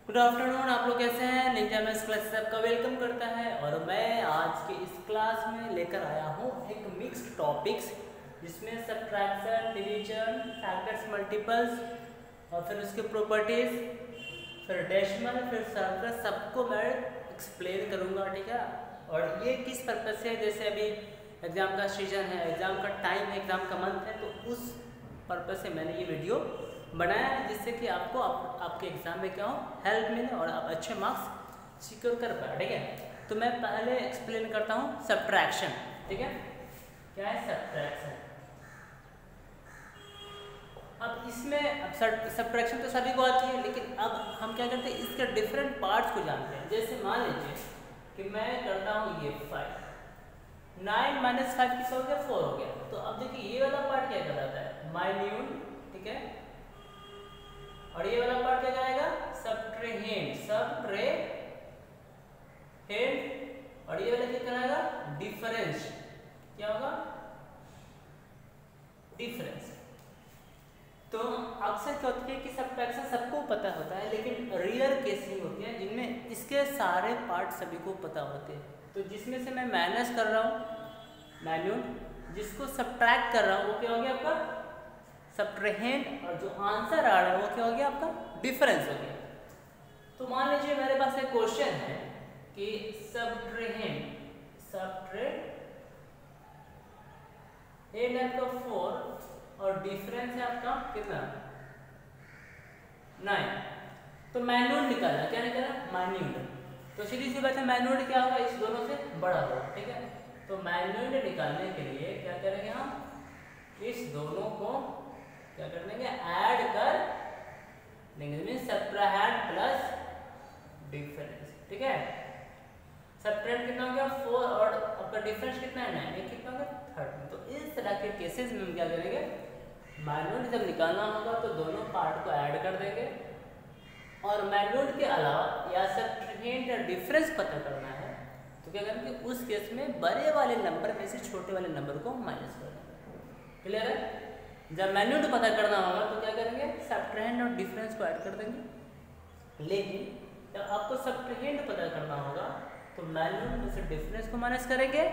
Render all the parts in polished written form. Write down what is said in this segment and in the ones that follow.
Good afternoon. आप लोग कैसे हैं? निंजा मैथ्स क्लास से आपका वेलकम करता है। और मैं आज के इस क्लास में लेकर आया हूँ एक मिक्स्ड टॉपिक्स जिसमें सब्ट्रैक्शन, डिवीजन, फैक्टर्स, मल्टीपल्स और फिर उसके प्रॉपर्टीज, फिर डेसिमल, फिर सर्कल, सबको मैं एक्सप्लेन करूँगा। ठीक है। और ये किस पर्पज़ से, जैसे अभी एग्ज़ाम का सीजन है, एग्ज़ाम का टाइम है, एग्ज़ाम का मंथ है, तो उस पर्पज़ से मैंने ये वीडियो बनाया है जिससे कि आपको आपके एग्ज़ाम में क्या हो, हेल्प मिले और आप अच्छे मार्क्स सिक्योर कर पाए। ठीक है। तो मैं पहले एक्सप्लेन करता हूँ सब्ट्रैक्शन। ठीक है। क्या है सब्ट्रैक्शन? अब इसमें अब सब्ट्रैक्शन तो सभी को आती है, लेकिन अब हम क्या करते हैं, इसके डिफरेंट पार्ट्स को जानते हैं। जैसे मान लीजिए कि मैं करता हूँ ये 5, 9 - 5 कितना हो गया, 4 हो गया। तो अब देखिए ये वाला पार्ट क्या कहलाता है, माइन्यूट। ठीक है। और ये वाला पार्ट क्या कहलाएगा, सब्ट्रेहेंड। और ये वाला क्या कहलाएगा, डिफरेंस। क्या होगा, डिफरेंस। तो अक्सर क्या होती है कि सब्ट्रैक्शन सबको पता होता है, लेकिन रेयर केसेस होती हैं जिनमें इसके सारे पार्ट सभी को पता होते हैं। तो जिसमें से मैं माइनस कर रहा हूँ, माइन्यूट, जिसको सब्ट्रैक्ट कर रहा हूँ वो क्या हो गया आपका सब्ट्रेहेंड, और जो आंसर आ रहा है वो क्या हो गया आपका डिफरेंस हो गया। तो मान लीजिए मेरे पास एक क्वेश्चन है कि सब्ट्रेहेंड है आपका 4 और डिफरेंस है आपका कितना 9। तो माइन्यूट निकालना, क्या निकालना, माइन्यूट। तो सीधी सी बात है, माइन्यूट क्या होगा, इस दोनों से बड़ा होगा। ठीक है। तो माइन्यूट निकालने के लिए क्या करेंगे, हम इस दोनों को क्या कर देंगे, ऐड कर देंगे, मीन सब्ट्रैक्ट प्लस डिफरेंस। ठीक है। सब्ट्रैक्ट कितना हो गया 4 और आपका डिफरेंस कितना है 9, ये कितना हो गया 13। तो इस तरह के केसेस में हम क्या करेंगे, माइन्यूट जब निकालना होगा तो दोनों पार्ट को ऐड कर देंगे, और माइन्यूट के अलावा या सब्ट्रैक्ट या डिफरेंस पता करना है तो क्या करेंगे, उस केस में बड़े वाले नंबर में से छोटे वाले नंबर को माइनस कर देंगे। क्लियर है? जब माइन्यूट पता करना होगा तो क्या करेंगे, सब्ट्रैक्ट और डिफरेंस को ऐड कर देंगे। लेकिन जब आपको सब्ट्रैक्ट पता करना होगा तो माइन्यूट में से डिफरेंस को माइनस करेंगे,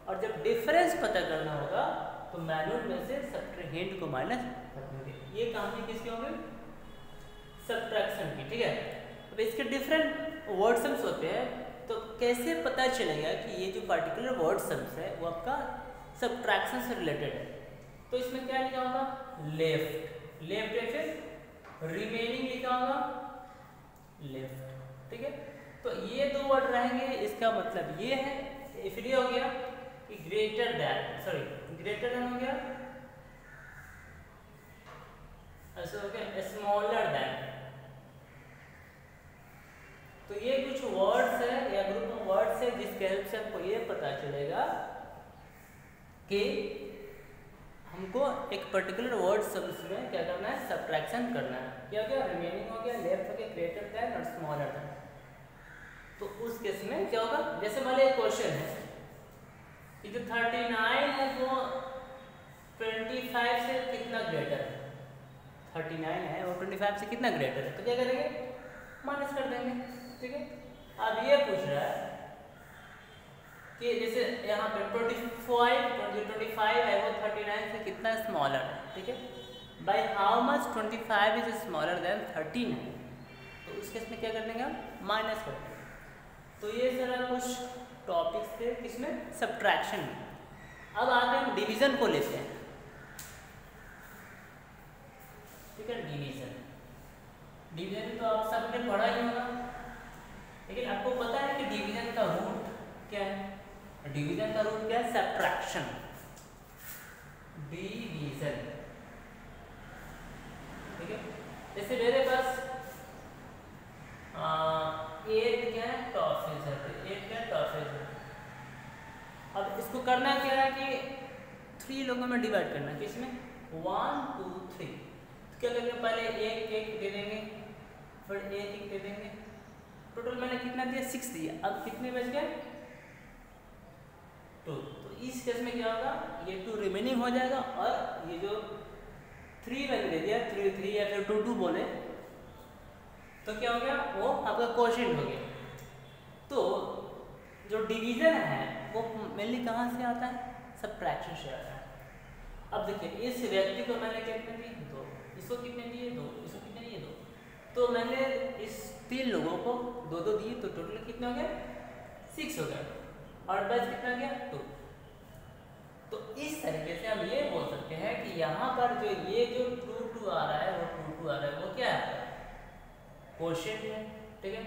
और जब डिफरेंस पता करना होगा तो माइन्यूट में से सब्ट्रैक्ट को माइनस कर देंगे। ये कहानी किसकी होगी, सब्ट्रैक्शन की। ठीक है। अब इसके डिफरेंट वर्ड सम्स होते हैं, तो कैसे पता चलेगा कि ये जो पर्टिकुलर वर्ड सम्स है वो आपका सब्ट्रैक्शन से रिलेटेड है? तो इसमें क्या लिखा होगा, लेफ्ट या फिर रिमेनिंग लिखा होगा लेफ्ट। ठीक है। तो ये दो वर्ड रहेंगे, इसका मतलब ये है, फिर ये हो गया कि ग्रेटर देन हो गया, ऐसा हो गया स्मॉलर देन। तो ये कुछ वर्ड्स है या ग्रुप ऑफ वर्ड्स है जिसके हेल्प से आपको ये पता चलेगा कि हमको एक पर्टिकुलर वर्ड सम्स में क्या करना है, सब्ट्रैक्शन करना है। क्या हो गया, रिमेनिंग हो गया, लेफ्ट हो गया, ग्रेटर देन और स्मॉलर देन। तो उस केस में क्या होगा, जैसे मान लीजिए क्वेश्चन है कि जो 39 है वो 25 से कितना ग्रेटर है, 39 है वो 25 से कितना ग्रेटर है, तो क्या करेंगे, माइनस कर देंगे। ठीक है। अब ये पूछ रहा है कि जैसे यहाँ पे 25 है वो 39 से कितना स्मॉलर है। ठीक है। By how much 25 is smaller than 13 है, तो उस केस में क्या कर देंगे, हम माइनस कर देंगे। तो ये सारा कुछ टॉपिक्स थे किसमें, सब्ट्रैक्शन में। अब आगे हम डिवीजन को लेते हैं। ठीक है। डिवीजन तो आप सबने पढ़ा ही होगा, लेकिन आपको पता है कि डिवीजन का रूट क्या है, डिवीजन का रूट क्या है, सब्ट्रैक्शन। डिवीजन। ठीक है। जैसे मेरे पास 8 क्या है, टॉफिस है, 8 क्या टॉफिस है। अब इसको करना क्या है कि 3 लोगों में डिवाइड करना है, किसमें 1 2 3। तो क्या करेंगे, पहले एक दे देंगे, फिर एक दे देंगे, टोटल मैंने कितना दिया 6 दिया। अब कितने बच गए 2। तो इस केस में क्या होगा, ये 2 रिमेनिंग हो जाएगा, और ये जो 3 मैंने दे दिया 3 या फिर 2 बोले, तो क्या हो गया, वो आपका क्वोशिएंट हो गया। तो जो डिवीजन है वो मेनली कहाँ से आता है, सबट्रैक्शन से आता है। अब देखिए इस व्यक्ति को मैंने कितने दिए, 2, इसको कितने दिए, 2, इसको कितने दिए, 2, तो मैंने इस 3 लोगों को 2-2 दिए, तो टोटल कितना हो गया, 6 हो गया, और बस कितना गया, 2। तो इस तरीके से हम ये बोल सकते हैं कि यहाँ पर जो ये जो 2-2 आ रहा है, वो 2-2 आ रहा है, वो क्या है, क्वोशिएंट है, ठीक है।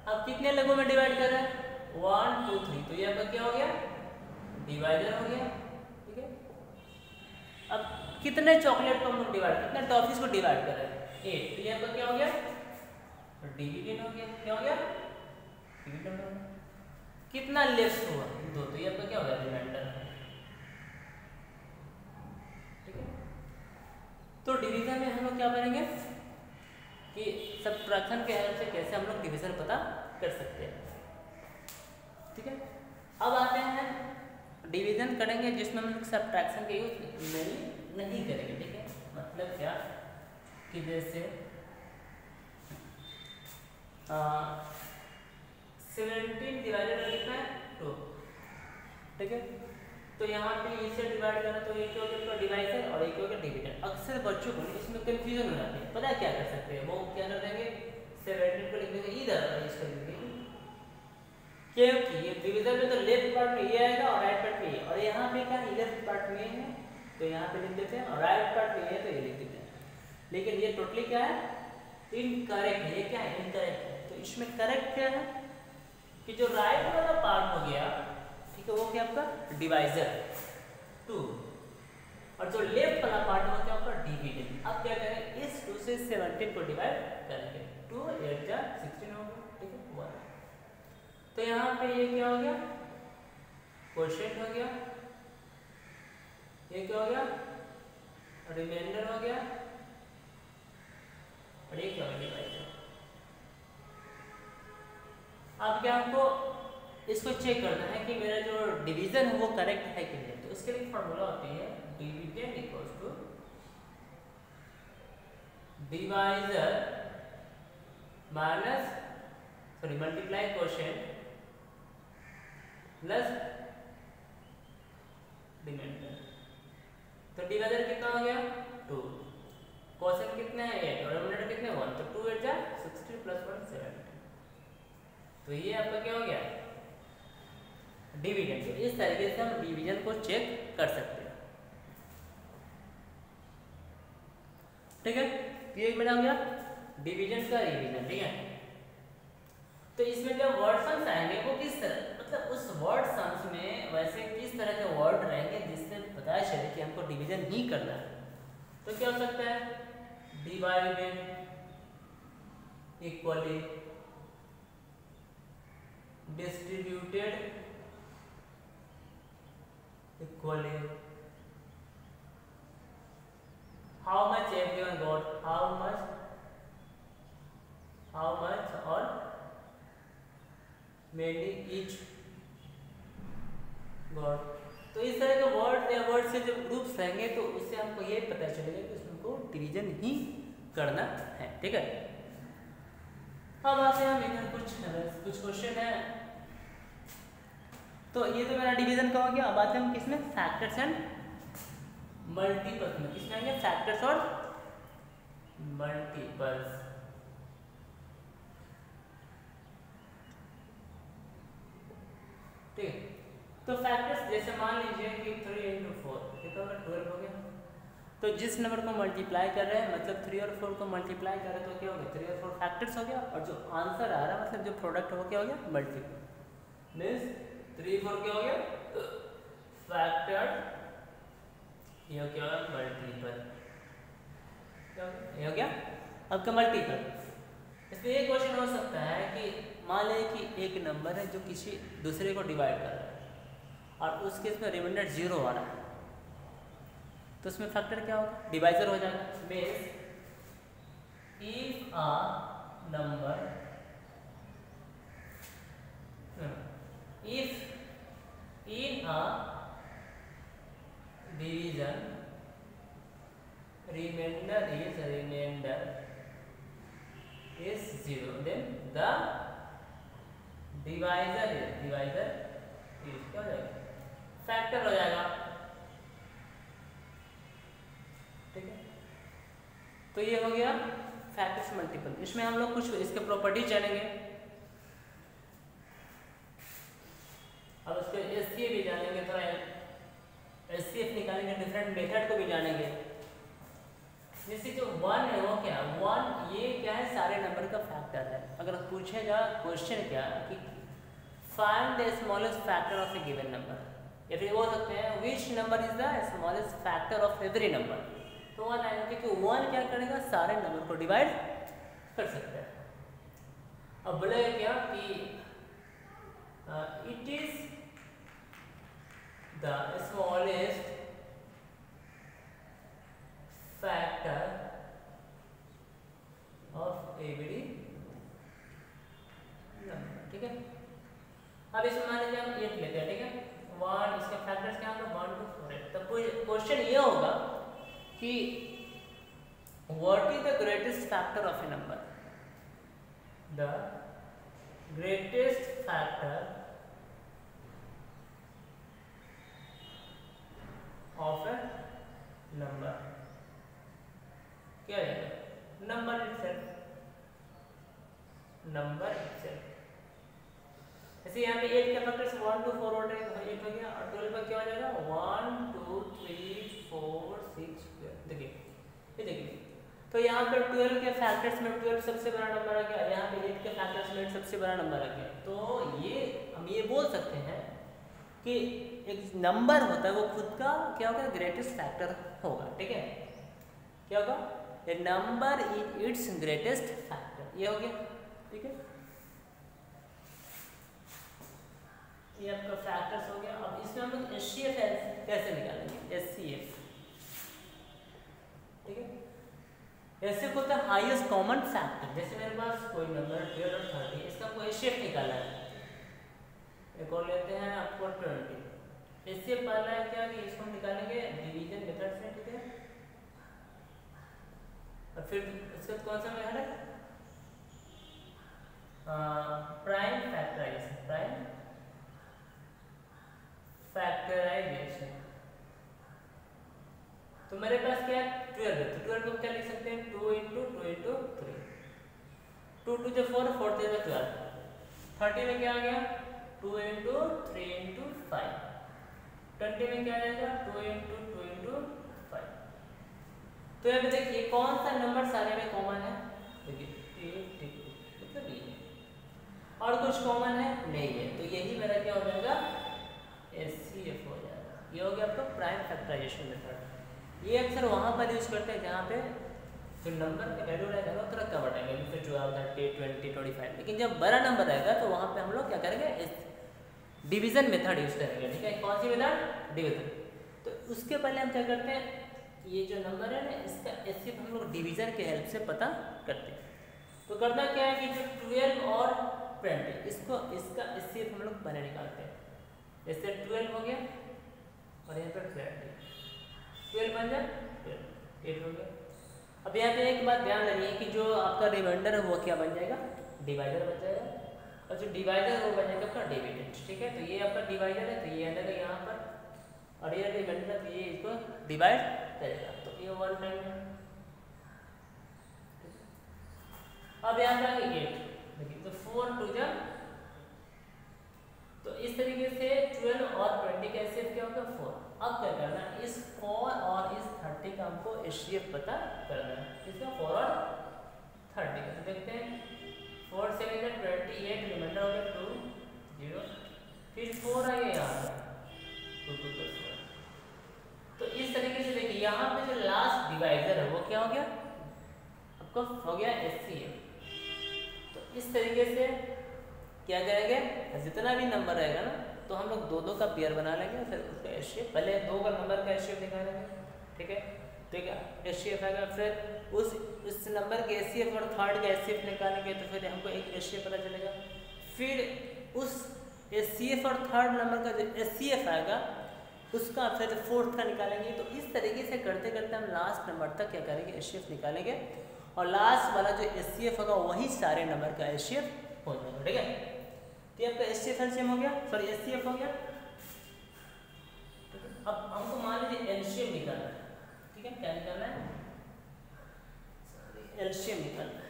अब कितने लोगों में डिवाइड कर रहा है, 1 2 3, तो ये आपका क्या हो गया, डिवाइडर हो गया, ठीक है। अब कितने चॉकलेट को हम लोग डिवाइड, कितने टॉफीज को डिवाइड कर रहे हैं, 8, तो ये आपका क्या हो गया, डिविडेंड हो गया, क्या हो गया, डिविडेंड हो गया। कितना लेफ्ट हुआ, 2, तो ये आपका क्या हो गया, रिमाइंडर, ठीक है। तो डिवीजन में हम लोग क्या करेंगे कि सबट्रैक्शन के हेल्प से कैसे हम लोग डिवीजन पता कर सकते हैं, ठीक है। अब आते हैं डिवीजन करेंगे जिसमें हम लोग सबट्रैक्शन का यूज नहीं करेंगे, ठीक है। मतलब क्या कि जैसे 17 डिवाइडेड बाई कितना है, 2, ठीक है। तो यहाँ पे इसे डिवाइड करना, तो एक हो गया डिवाइजर और एक हो गया डिविडेंड। अक्सर बच्चों को इसमें कंफ्यूजन हो जाती है, पता है क्या कर सकते हैं, वो क्या कर देंगे, 17 को लिख देंगे इधर और इसको लिख देंगे, क्योंकि ये डिवीजन में तो लेफ्ट पार्ट में ये आएगा और राइट पार्ट में ये, और यहाँ पे क्या लेफ्ट पार्ट में है तो यहाँ पे लिख देते हैं, और राइट पार्ट में है तो ये लिख देते हैं। लेकिन ये टोटली क्या है, इनकरेक्ट है, ये क्या है, इनकरेक्ट है। तो इसमें करेक्ट क्या है कि जो राइट वाला पार्ट हो गया, ठीक है, वो क्या आपका डिवाइजर 2, और जो लेफ्ट वाला पार्ट हो गया आपका डिविडेंड। अब क्या करें, इस 2 से 17 को डिवाइड करेंगे, 2 8 जा 16 हो गया, ठीक है, 1। तो यहाँ पे ये क्या हो गया, क्वोशिएंट हो गया, ये क्या हो गया, रिमाइंडर हो गया, और ये क्या हो गया, डिवाइजर। अब क्या हमको इसको चेक करना है कि मेरा जो डिवीजन है वो करेक्ट है कि नहीं। तो इसके लिए फॉर्मूला होती है dividend equals to divisor minus multiply quotient plus remainder. तो डिवाइजर कितना हो गया, 2, क्वोशिएंट कितने हैं, 8, और रिमाइंडर कितने, 1, तो 2 8 जा 16 प्लस 1 17। तो ये आपका क्या हो गया, डिविडेंड। तो इस तरीके से हम डिवीजन को चेक कर सकते हैं, ठीक है। ये मेरा हो गया डिवीजन का रिवीजन, ठीक है। तो इसमें जो वर्ड सम्स आएंगे वो किस तरह, मतलब उस वर्ड सम्स में वैसे किस तरह के वर्ड रहेंगे जिससे पता चले कि हमको डिवीजन ही करना है। तो क्या हो सकता है, divided, equally, distributed, equally, how much everyone got, how much, और मेनी ईच गॉट। तो इस तरह के वर्ड या वर्ड से जब ग्रुप्स रहेंगे तो उससे हमको ये पता चलेगा कि उसमें को डिवीजन ही करना है, ठीक है। अब आते हैं हम इधर कुछ क्वेश्चन है। तो ये तो मेरा डिवीजन का हो गया। अब आते हैं हम किसमें, फैक्टर्स एंड मल्टीपल्स में। किसमें आएंगे, फैक्टर्स और मल्टीपल्स। ठीक है, तो फैक्टर्स जैसे मान लीजिए कि 3 into 4 कितना होगा, 12 हो गया। तो जिस नंबर को मल्टीप्लाई कर रहे हैं, मतलब 3 और 4 को मल्टीप्लाई कर रहे हैं, तो क्या हो गया, 3 और 4 फैक्टर्स हो गया, और जो आंसर आ रहा है मतलब जो प्रोडक्ट हो क्या हो गया, मल्टीपल। मीन्स 3 4 क्या हो गया, फैक्टर, ये क्या हो गया, मल्टीपल, ये हो गया आपका मल्टीपल। इसमें एक क्वेश्चन हो सकता है कि मान लें कि एक नंबर है जो किसी दूसरे को डिवाइड कर रहा है और उस केस में रिमाइंडर 0 आ रहा है, तो उसमें फैक्टर क्या होगा, डिवाइजर हो जाएगा। Means if a number, if in a division remainder is remainder is 0, then the divisor is क्या हो जाएगा, फैक्टर हो जाएगा। ठीक है, तो ये हो गया फैक्टर्स मल्टीपल। इसमें हम लोग कुछ इसके प्रॉपर्टी जानेंगे, अब उसके एचसीएफ भी जानेंगे, थोड़ा एचसीएफ निकालेंगे, डिफरेंट मेथड को भी जानेंगे। जैसे जो 1 है वो क्या है, 1 ये क्या है, सारे नंबर का फैक्टर है। अगर पूछेगा क्वेश्चन क्या कि find the smallest factor of A given number, या फिर बोल सकते हैं which number is the smallest factor of every number, तो 1 आएगा, क्योंकि 1 क्या करेगा, सारे नंबर को डिवाइड कर सकते हैं। अब बोलेगा क्या कि it is the smallest factor of every number. ठीक है, अब इसमें मान लीजिए हम 8 लेते हैं। ठीक है, 1, इसके फैक्टर्स क्या होंगे, 1 2 4 8। तो क्वेश्चन ये होगा कि what is the greatest factor of A number, the greatest factor of A number क्या है, नंबर इटसेल्फ, नंबर इटसेल्फ। जैसे यहाँ पे 8 के फैक्टर्स 1 2 4 8 हो गया, और 12 का क्या हो जाएगा, 1 2 3 4 6 12। देखिए ये देखिए, तो यहाँ पे 12 के फैक्टर्स में 12 सबसे बड़ा नंबर आ गया, यहाँ पे 8 के फैक्टर्स में 8 सबसे बड़ा नंबर आ गया। तो ये हम ये बोल सकते हैं कि एक नंबर होता है वो खुद का क्या होगा, ग्रेटेस्ट फैक्टर होगा। ठीक है, क्या होगा, a number is its greatest factor, ये हो गया। ठीक है, ये आपका फैक्टर्स हो गया। अब इसमें हम लोग एचसीएफ कैसे निकालेंगे, एचसीएफ। ठीक है, एचसीएफ होता है हाईएस्ट कॉमन फैक्टर। जैसे मेरे पास कोई नंबर 12 और 30, इसका हमको एचसीएफ निकालना है। एक और लेते हैं आपको 20। एचसीएफ पहला है क्या कि इसको हम निकालेंगे डिवीजन मेथड से। ठीक है, और फिर इसका कौन सा मेथड है, प्राइम फैक्टराइजेशन, प्राइम फैक्टराइजेशन। तो मेरे पास क्या है, 12 है, तो 12 को क्या लिख सकते हैं, 2 × 2 × 3, 2 2 जो 4 4 3 12। 30 में क्या आ गया, 2 × 3 × 5। 20 में क्या आ जाएगा, 2 × 2 × 5। तो यहाँ पे देखिए कौन सा नंबर सारे में कॉमन है, देखिए 8 मतलब ये, और कुछ कॉमन है नहीं है, तो यही मेरा क्या हो जाएगा, एचसीएफ हो जाएगा। ये हो गया आपका प्राइम फैक्टराइजेशन मेथड। ये अक्सर वहाँ पर यूज करते हैं जहाँ पे जो नंबर का वैल्यू रहेगा ना थोड़ा कम रहेगा, जैसे 12 30 20 25। लेकिन जब बड़ा नंबर रहेगा तो वहाँ पे हम लोग क्या करेंगे, डिवीजन मेथड यूज करेंगे। ठीक है, कौन सी मेथड, डिवीजन। तो उसके पहले हम क्या करते हैं, ये जो नंबर है ना इसका एचसीएफ हम लोग डिवीजन के हेल्प से पता करते हैं। तो करना क्या है कि जो 12 और 20 इसको इसका एचसीएफ हम लोग पहले निकालते हैं। जैसे 12 हो गया और यहाँ पर 20, 12 बन जाए 8 हो गया। अब यहाँ पे एक बात ध्यान रखिए कि जो आपका रिमाइंडर है वो क्या बन जाएगा, डिवाइडर बन जाएगा, और जो डिवाइडर है वो बन जाएगा आपका डिविडेंड। ठीक है, तो ये आपका डिवाइडर है तो ये आएगा यहाँ पर, और ये रिमाइंडर है तो ये इसको डिवाइड करेगा, तो ये 1 टाइम है। अब यहाँ पे आएंगे 8, देखिए तो 4 2 जा, तो इस तरीके से 12 और 20 का एचसीएफ क्या होगा, 4। अब क्या करना है, इस 4 और इस 30 का हमको एचसीएफ पता करना है, इसका 4 और 30 का। तो देखते हैं 4 7 28, रिमाइंडर हो गया 2 0, फिर 4 आ गया यहाँ 2 2 4। तो इस तरीके से देखिए यहाँ पे जो लास्ट डिवाइजर है वो क्या हो गया, आपका हो गया एचसीएफ। तो इस तरीके से क्या करेंगे, जितना भी नंबर रहेगा ना तो हम लोग 2 2 का पेयर बना लेंगे, फिर उसका एचसीएफ, पहले 2 का नंबर का एचसीएफ निकालेंगे। ठीक है, ठीक है, एचसीएफ आएगा, फिर उस नंबर के एचसीएफ और थर्ड का एचसीएफ निकालेंगे, तो फिर हमको एक एचसीएफ पता चलेगा। फिर उस एचसीएफ और थर्ड नंबर का जो एचसीएफ आएगा उसका फिर फोर्थ का निकालेंगे। तो इस तरीके से करते करते हम लास्ट नंबर तक क्या करेंगे, एचसीएफ निकालेंगे, और लास्ट वाला जो HCF होगा वही सारे नंबर का HCF हो जाएगा, ठीक है। तो आपका HCF एलसीएम हो गया, सॉरी HCF हो गया। अब हमको मान लीजिए एलसीएम निकालना है, ठीक है। क्या निकालना है? एलसीएम निकालना है।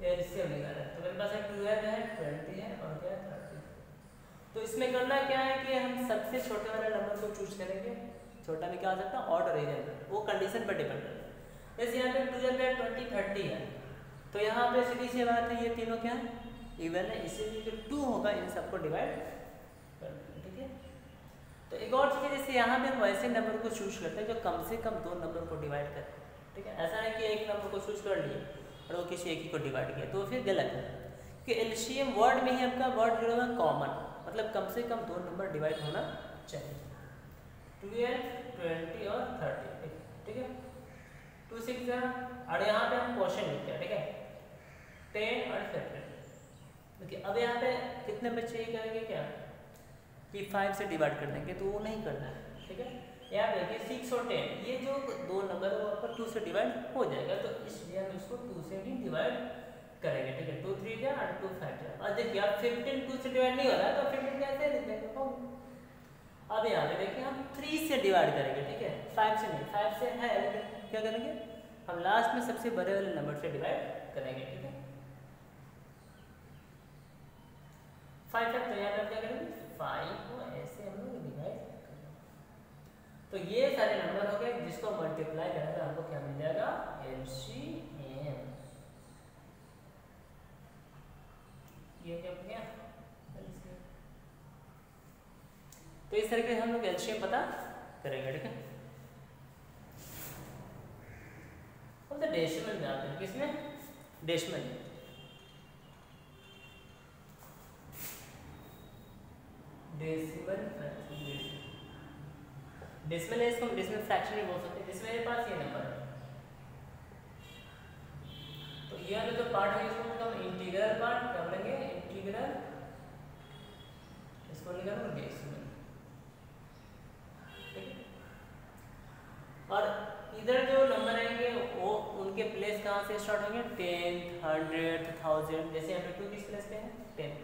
एलसीएम निकालना है तो मेरे पास 12 है, 20 है और क्या 30। तो इसमें करना क्या है कि हम सबसे छोटे वाले नंबर को चूज करेंगे। छोटा भी क्या हो सकता है, ऑड और इवन, वो कंडीशन पर डिपेंड करता है। जैसे यहाँ पे 12 है, 20, 30 है, तो यहाँ पे सीधी सी बात है, ये तीनों क्या है, इवन है, इसीलिए जो 2 होगा इन सबको डिवाइड कर देंगे, ठीक है। तो एक और चीज़, जैसे यहाँ पे हम वैसे नंबर को चूज करते हैं जो कम से कम 2 नंबर को डिवाइड करें, ठीक है। ऐसा नहीं कि एक नंबर को चूज कर लिए और वो किसी एक ही को डिवाइड किया, तो फिर गलत है। कि एलसीएम वर्ड में ही आपका वर्ड जो होगा कॉमन, मतलब कम से कम 2 नंबर डिवाइड होना चाहिए, 12, 20 और 30, ठीक है। 2 6 और यहाँ पे हम क्वेश्चन लिखते हैं, ठीक है, 10 और 15। देखिए अब यहाँ पे कितने बच्चे ये करेंगे क्या कि 5 से डिवाइड कर देंगे, तो वो नहीं करना है, ठीक है। यहाँ पे देखिए 6 और 10, ये जो 2 नंबर है वो आपका 2 से डिवाइड हो जाएगा, तो इसलिए हम इसको 2 से भी डिवाइड करेंगे, ठीक है। 2 3 जा और 2 5 जा। और देखिए अब 15 2 से डिवाइड नहीं हो रहा है, तो 15 कैसे लिख देंगे? अब यहाँ पे देखिए हम 3 से डिवाइड करेंगे, ठीक है, 5 से नहीं, 5 से है लेकिन क्या करेंगे हम लास्ट में सबसे बड़े वाले नंबर से डिवाइड करेंगे, ठीक है। 5 है तो यहाँ पे क्या करेंगे 5 को ऐसे हम लोग डिवाइड करेंगे। तो ये सारे नंबर हो गए जिसको मल्टीप्लाई करेंगे हमको क्या मिल जाएगा, एलसीएम। ये क्या हो गया एलसीएम। तो इस तरीके से हम लोग एलसीएम पता करेंगे, ठीक है। हम तो डेसिमल में आते हैं, किसमें? डेसिमल में। डेसिमल डेसिमल है, इसको डेसिमल फ्रैक्शन भी बोल सकते हैं। जैसे मेरे पास ये नंबर है, तो ये वाला जो पार्ट है इसको हम इंटीग्रल पार्ट क्या बोलेंगे, इंटीग्रल, इसको निकालो डेसिमल, ठीक है। और इधर जो नंबर आएंगे वो उनके प्लेस कहाँ से स्टार्ट होंगे, 10, 100, 1000। जैसे यहाँ पे 2 किस प्लेस पे है, 10,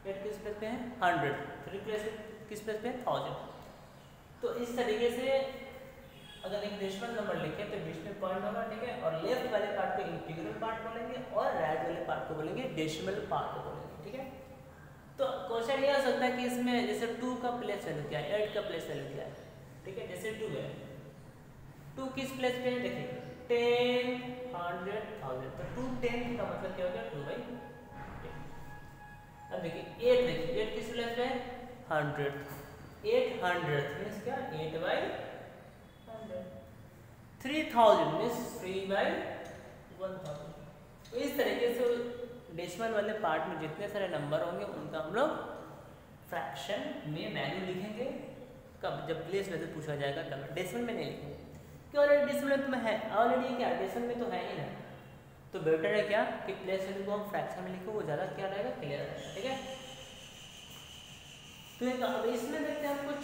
8 किस प्लेस पे है, 100, 3 किस प्लेस पे है, 1000। तो इस तरीके से अगर एक डेसिमल नंबर लिखे तो बीच में पॉइंट होगा, ठीक है, और लेफ्ट वाले पार्ट को इंटीग्रल पार्ट बोलेंगे और राइट वाले पार्ट को बोलेंगे डेसिमल पार्ट बोलेंगे, ठीक है। तो क्वेश्चन ये हो सकता है कि इसमें जैसे 2 का प्लेस वैल्यू क्या है, 8 का प्लेस वैल्यू क्या है, ठीक है। जैसे 2 है, 2 किस प्लेस पे है, देखिए 10, 100, 1000, तो 2 10 का मतलब क्या हो गया 2/10। अब देखिए 8, देखिए 8 किस प्लेस पे है, 100, 800 मीन्स क्या 8/100, 3000 मीन्स 3/1000। तो इस तरीके से डेसिमल वाले पार्ट में जितने सारे नंबर होंगे उनका हम लोग फ्रैक्शन में वैल्यू लिखेंगे। कब, जब प्लेस वैल्यू पूछा जाएगा तब, डेसिमल में नहीं लिखेंगे कि ऑलरेडी डेसिमल में है, ऑलरेडी क्या डेसिमल में तो है ही ना। तो बेटर है क्या कि प्लेस वैल्यू को हम फ्रैक्शन में लिखो, वो ज़्यादा क्या रहेगा, क्लियर रहेगा, ठीक है। तो अब इसमें देखते हैं हम कुछ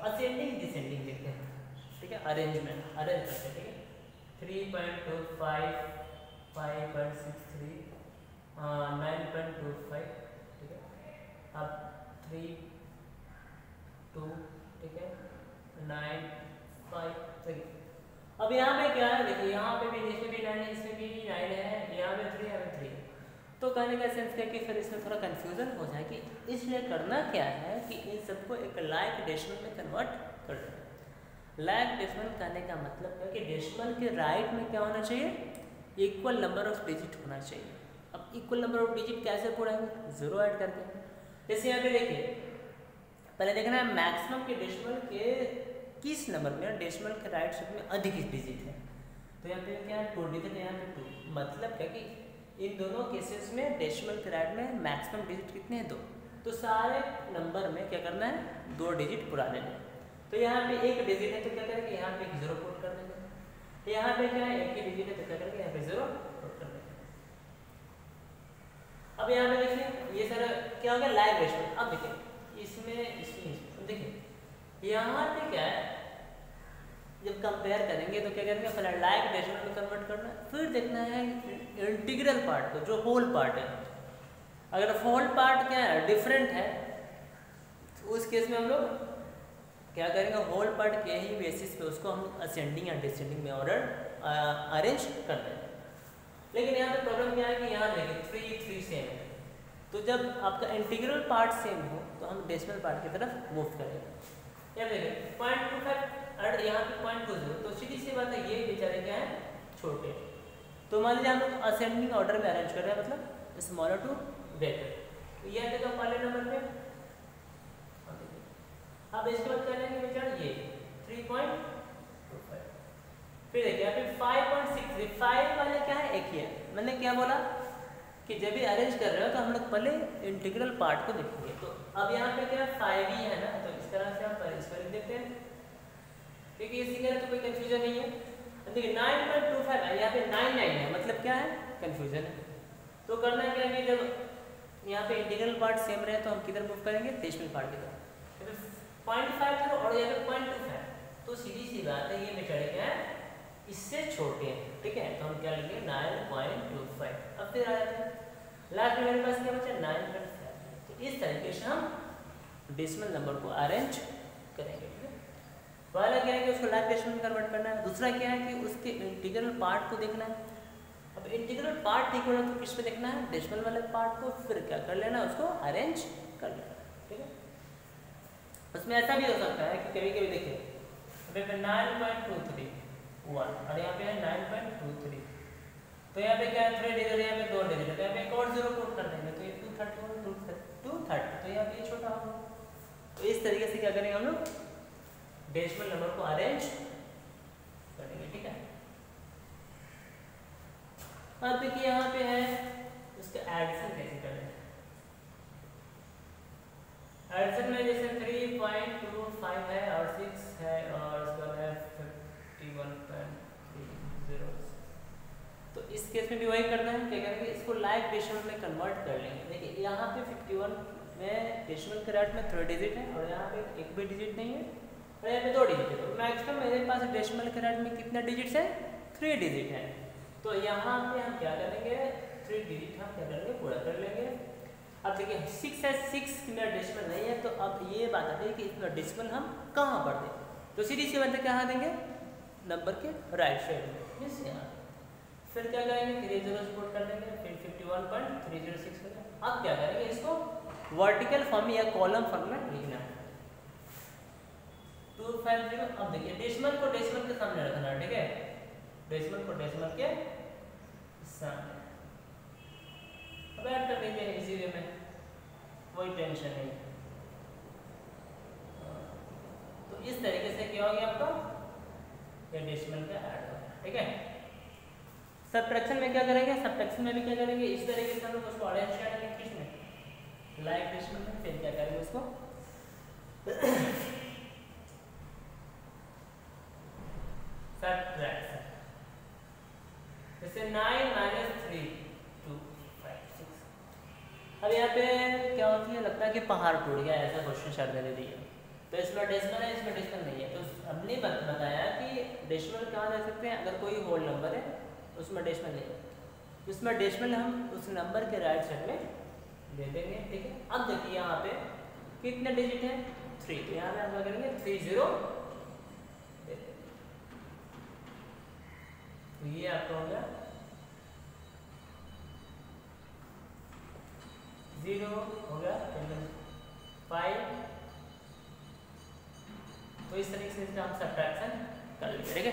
असेंडिंग डिसेंडिंग देखते हैं, ठीक है, अरेंजमेंट अरेंज करते हैं, ठीक है। 3.25, 5.63, 9.25, ठीक है। अब 3, 2, ठीक है, 9, 5, ठीक है। अब यहाँ पे क्या है, देखिए यहाँ पे भी, इसमें भी 9 है, इसमें भी 9 है, यहाँ पे 3, यहाँ पे 3 है। तो कहने का सेंस क्या कि फिर इसमें थोड़ा कंफ्यूजन हो जाए कि इसलिए करना क्या है कि इन सबको एक लाइक डेसिमल में कन्वर्ट कर देना। लाइक डेसिमल कहने का मतलब है कि डेसिमल के राइट में क्या होना चाहिए, इक्वल नंबर ऑफ डिजिट होना चाहिए। अब इक्वल नंबर ऑफ डिजिट कैसे पढ़ेंगे, 0 ऐड करके। जैसे यहाँ पे देखिए पहले देखना है मैक्सिमम के डेसिमल के किस नंबर में, डेसिमल के राइट साइड में अधिक डिजिट है, तो यहाँ पे क्या है 2 डिजिट, यहाँ पे 2, मतलब क्या कि इन दोनों केसेस में डेसिमल के राइट में मैक्सिमम डिजिट कितने हैं, 2। तो सारे नंबर में क्या करना है, 2 डिजिट पुरा लेना है। तो यहाँ पे 1 डिजिट है तो क्या करेंगे, यहाँ पे 0 पुट कर देंगे। यहाँ पे क्या है 1 ही डिजिट है तो क्या करेंगे, यहाँ पे 0 पुट कर देंगे। अब यहाँ पे देखिए ये सारा क्या हो गया, लाइक डेसिमल। अब देखिए इसमें देखिए यहाँ पे क्या है, जब कंपेयर करेंगे तो क्या करेंगे, पहले लाइक डेसिमल में कन्वर्ट करना है, फिर देखना है इंटीग्रल पार्ट को, जो होल पार्ट है। अगर होल पार्ट क्या है, डिफरेंट है, तो उस केस में हम लोग क्या करेंगे, होल पार्ट के ही बेसिस पे उसको हम असेंडिंग या डिसेंडिंग में ऑर्डर अरेंज कर देंगे। लेकिन यहाँ पे प्रॉब्लम क्या है कि यहाँ देखिए 3 3 सेम है, तो जब आपका इंटीग्रल पार्ट सेम हो तो हम डेसिमल पार्ट की तरफ मूव करेंगे। यहाँ देखिए 0.25 और यहाँ पे 0.20, तो सीधी सी बात है, ये बेचारे क्या है, छोटे। तो मान लीजिए हम लोग असेंडिंग ऑर्डर में अरेंज कर रहे हैं, मतलब स्मॉलर टू ग्रेटर। तो यह देखो पहले नंबर पे, अब इसके बाद क्या लेंगे बेचारा, ये 3.25। फिर देखिए यहाँ पे 5.63, 5 वाले क्या है, एक ही है। मैंने क्या बोला कि जब भी अरेंज कर रहे हो तो हम लोग पहले इंटीग्रल पार्ट को देखेंगे। तो अब यहाँ पे क्या 5 ही है ना, तो इस तरह से हम इसको लिख देते हैं, क्योंकि इसी तरह तो कोई कंफ्यूजन नहीं है। देखिए 9.25 है, यहाँ पे 99 है, मतलब क्या है, कंफ्यूजन है। तो करना क्या है, जब यहाँ पे इंटीग्रल पार्ट सेम रहे तो हम किधर मूव करेंगे, डेसिमल पार्ट की तरफ। 0.5 और यहाँ पे 0.25, तो सीधी सी बात है, ये बेचारे क्या है, इससे छोटे हैं, ठीक है। तो हम क्या लिखेंगे 9.25। अब फिर आ जाते हैं लास्ट में, मेरे पास क्या बचा 9.5। तो इस तरीके से हम डेसिमल नंबर को अरेंज करेंगे, ठीक है। पहला क्या है कि उसको लाइक डेसिमल में कन्वर्ट करना है, दूसरा क्या है कि उसके इंटीग्रल पार्ट को देखना है। अब इंटीग्रल पार्ट ठीक होना तो किस पे देखना है, डेसिमल वाले पार्ट को, फिर क्या कर लेना, उसको अरेंज कर लेना, ठीक है। उसमें ऐसा भी हो सकता है कि कभी कभी देखिए 9.23 और यहाँ पे है 9.23, तो यहाँ पे क्या है 3 डिजिट, यहाँ पे 2 डिजिट है, तो यहाँ पे एक और 0 पुट कर देंगे, तो ये 230, तो यहाँ पे ये छोटा होगा। तो इस तरीके से क्या करेंगे हम लोग, डेसिमल नंबर को अरेंज करेंगे, ठीक है। अब देखिए यहाँ पे है उसका एडिशन कैसे करें। एडिशन में जैसे 3.25 है और 6 है और उसका है 51.30, तो इस केस में भी वही करना है, क्या करेंगे, इसको लाइक डेसिमल में कन्वर्ट कर लेंगे। देखिए यहाँ पे 51 में डेसिमल के राइट में 3 डिजिट है और यहाँ पे एक भी डिजिट नहीं है और यहाँ पे 2 डिजिट है, तो मैक्सिमम मेरे पास डेसिमल के राइट में कितना डिजिट है, 3 डिजिट है। तो यहाँ पे हम क्या करेंगे, 3 डिजिट हम क्या करेंगे, पूरा कर लेंगे। अब देखिए 6 है, 6 में डेसिमल नहीं है, तो अब ये बात आती है कि इसमें डेसिमल हम कहाँ पर दें, तो सीधी सी बात है कहाँ देंगे, नंबर के राइट साइड में, मीन्स यहाँ। फिर क्या करेंगे, 3 0 सपोर्ट कर देंगे, फिर 51.306 हो जाए। अब क्या करेंगे, इसको वर्टिकल फॉर्म या कॉलम फॉर्म में लिखना है, 250। अब देखिए डेसिमल को डेसिमल के सामने रखना है, ठीक है, डेसिमल को डेसिमल के सामने। अब ऐड कर देंगे इसी वे में, कोई टेंशन नहीं। तो इस तरीके से क्या हो गया आपका, ये डेसिमल का ऐड हो गया, ठीक है। सबट्रैक्शन में क्या करेंगे, सबट्रैक्शन में भी क्या करेंगे, इस तरीके से हम लोग उसको अरेंज करेंगे, किसमें, लाइक डेसिमल में। फिर क्या करेंगे उसको सबट्रैक्शन, जैसे 9 - 3 2 5 6। अब यहाँ पे क्या होती है, लगता है कि पहाड़ टूट गया, ऐसा क्वेश्चन शायद मैंने दिया, तो इसमें डेसिमल है, इसमें डेसिमल नहीं है। तो हमने बताया कि डेसिमल कहाँ दे सकते हैं, अगर कोई होल नंबर है उसमें डेसिमल नहीं है, उसमें डेसिमल हम उस नंबर के राइट साइड में दे देंगे, ठीक है। अब देखिए यहाँ पे कितने डिजिट है, 3, तो यहाँ पे हम क्या करेंगे 3 0 दे देंगे, तो ये आपका हो गया 0 हो गया 5। तो इस तरीके से इसका हम सबट्रैक्शन कर लेंगे, ठीक है।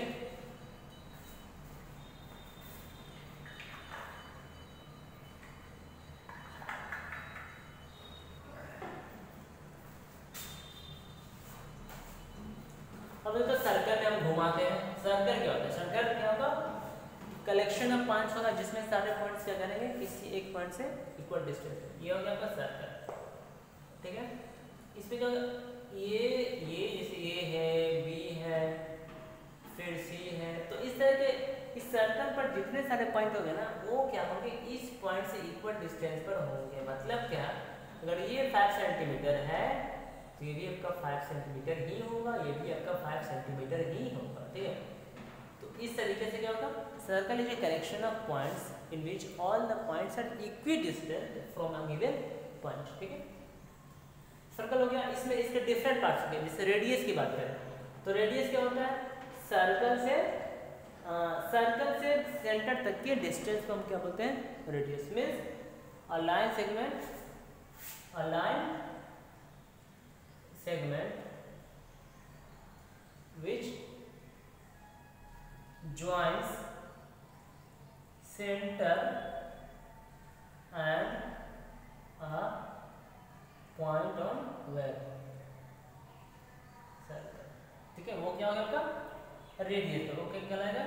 अब तो सर्कल में हम घुमाते हैं, सर्कल क्या होता है, सर्कल क्या होगा, कलेक्शन ऑफ पॉइंट्स होगा जिसमें सारे पॉइंट्स क्या करेंगे, किसी एक पॉइंट से इक्वल डिस्टेंस, ये हो गया आपका सर्कल, ठीक है। इसमें क्या ये जैसे ये है, बी है, फिर सी है, तो इस तरह के इस सर्कल पर जितने सारे पॉइंट होंगे ना, वो क्या होंगे, इस पॉइंट से इक्वल डिस्टेंस पर होंगे। मतलब क्या, अगर ये 5 सेंटीमीटर है तो ये भी आपका 5 सेंटीमीटर ही होगा, ये भी आपका 5 सेंटीमीटर ही होगा, ठीक है। तो इस तरीके से क्या होगा, circle is a collection of points in which all the points are equidistant from a given point, ठीक है। सर्कल हो गया, इसमें इसके डिफरेंट पार्ट्स हो गए। जैसे रेडियस की बात करें तो रेडियस क्या होता है, सर्कल से सेंटर तक के डिस्टेंस को हम क्या बोलते हैं, radius. Means a line segment which joins center and a point on web circle, ठीक है। वो क्या होगा आपका रेडियस, वो क्या कहलाएगा,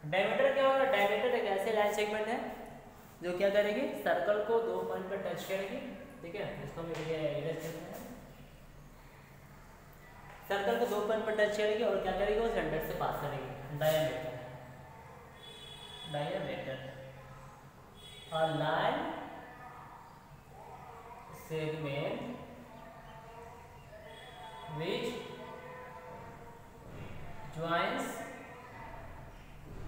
डायमीटर क्या होगा, डायमीटर एक ऐसे लाइन सेगमेंट है जो क्या करेगी, सर्कल को दो पॉइंट पर टच करेगी, ठीक है। इसको हम इरेज करते हैं, सर्कल को दो पॉइंट पर टच करेगी और क्या करेगी, वो सेंटर से पास करेगी। Diameter a line segment which joins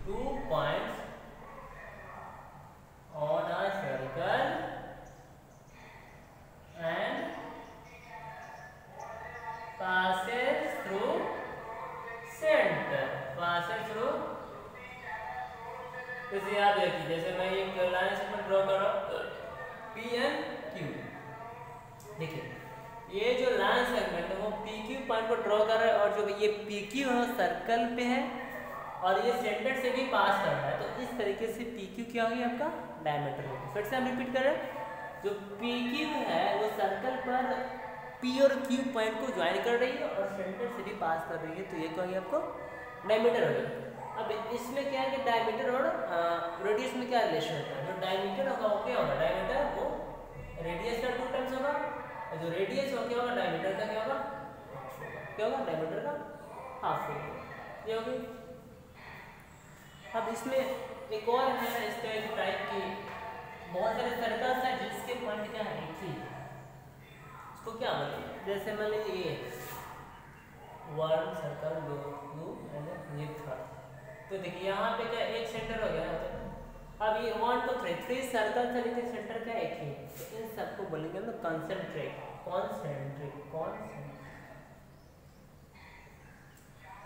two points on a circle and passes through center, जैसे याद रखिए, जैसे मैं एक लाइन सेगमेंट ड्रॉ कर रहा हूँ पी एन क्यू, देखिए ये जो लाइन सेगमेंट है वो पी क्यू पॉइंट पर ड्रॉ कर रहा है, और जो ये पी क्यू है सर्कल पे है और ये सेंटर से भी पास कर रहा है। तो इस तरीके से पी क्यू क्या होगी, आपका डायमीटर होगी। फिर से हम रिपीट कर रहे हैं, जो पी क्यू है वो सर्कल पर पी और क्यू पॉइंट को ज्वाइन कर रही है और सेंटर से भी पास कर रही है, तो ये क्या होगी आपको डायमीटर होगी। अब इसमें क्या है कि डायमीटर और रेडियस में क्या रिलेशन होता है, जो डायमीटर होगा वो क्या होगा, डायमीटर वो रेडियस का 2 टाइम्स होगा, और जो रेडियस हो क्या होगा, डायमीटर का क्या होगा, क्या होगा, डायमीटर का हाफ होगा, ये होगी। अब इसमें एक और है इस टाइप की बहुत सारे सर्कल्स हैं जिसके पॉइंट क्या है, एक ही, उसको क्या बोलेंगे, जैसे मान लीजिए ये 1 सर्कल 2 एंड ये 3, तो देखिए यहाँ पे क्या एक सेंटर हो गया, तो अब ये 1 2 3 सर्कल से लेकर सेंटर क्या एक ही, तो इन सबको बोलेंगे हम कंसेंट्रिक।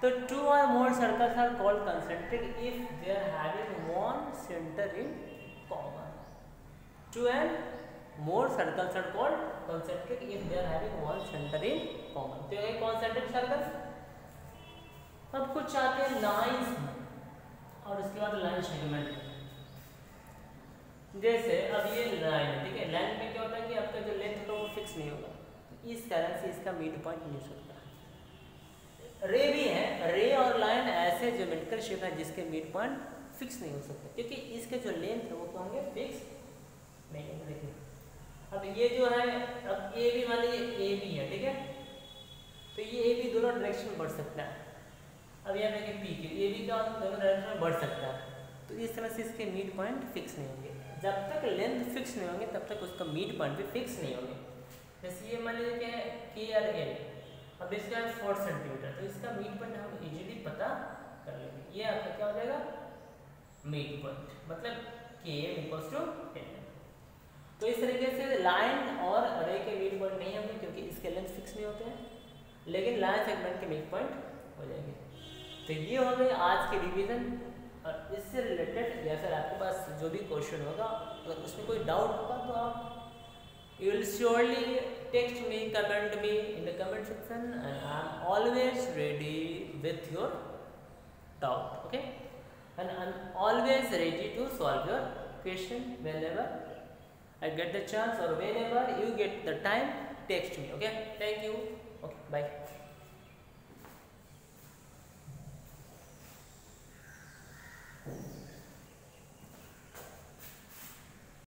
तो 2 or more circles are called concentric if they are having one center in common. 2 and more circles are called concentric if they are having one center in common. तो ये concentric circles। अब कुछ आते हैं lines और उसके बाद line segment. जैसे अब ये लाइन है, ठीक है, लाइन में क्या होता है कि आपका जो लेंथ होगा वो फिक्स नहीं होगा, तो इस कारण से इसका मिड पॉइंट नहीं सकता। रे भी है, रे और लाइन ऐसे ज्योमेट्रिकल शेप है जिसके मिड पॉइंट फिक्स नहीं हो सकते, क्योंकि इसके जो लेंथ है वो क्या होंगे, फिक्स नहीं होंगे। देखिए अब ये जो है, अब ए भी मान लीजिए ए भी है, ठीक है, तो ये ए भी दोनों डायरेक्शन में बढ़ सकता है। अब यहाँ देखिए पी क्यू, ये भी क्या दोनों डायरेक्शन में बढ़ सकता है, तो इस तरह से इसके मिड पॉइंट फिक्स नहीं होंगे। जब तक लेंथ फिक्स नहीं होंगे तब तक उसका मिड पॉइंट भी फिक्स नहीं होंगे। जैसे ये मान लीजिए क्या है के आर एल, अब इसका है 4 सेंटीमीटर, तो इसका मिड पॉइंट हम इजीली पता कर लेंगे। ये आपका क्या हो जाएगा, मिड पॉइंट, मतलब के इक्वल्स टू एल। तो इस तरीके से लाइन और रे के मिड पॉइंट नहीं होंगे क्योंकि इसके लेंथ फिक्स नहीं होते हैं, लेकिन लाइन सेगमेंट के मिड पॉइंट हो जाएंगे। तो ये हो गए आज के रिवीजन, और इससे रिलेटेड या फिर आपके पास जो भी क्वेश्चन होगा अगर उसमें कोई डाउट होगा तो आप you will surely text me, comment me in the comment section, and I am always ready with your doubt, okay, and I am always ready to solve your question whenever I get the chance or whenever you get the time, text me, okay. Thank you, okay, bye.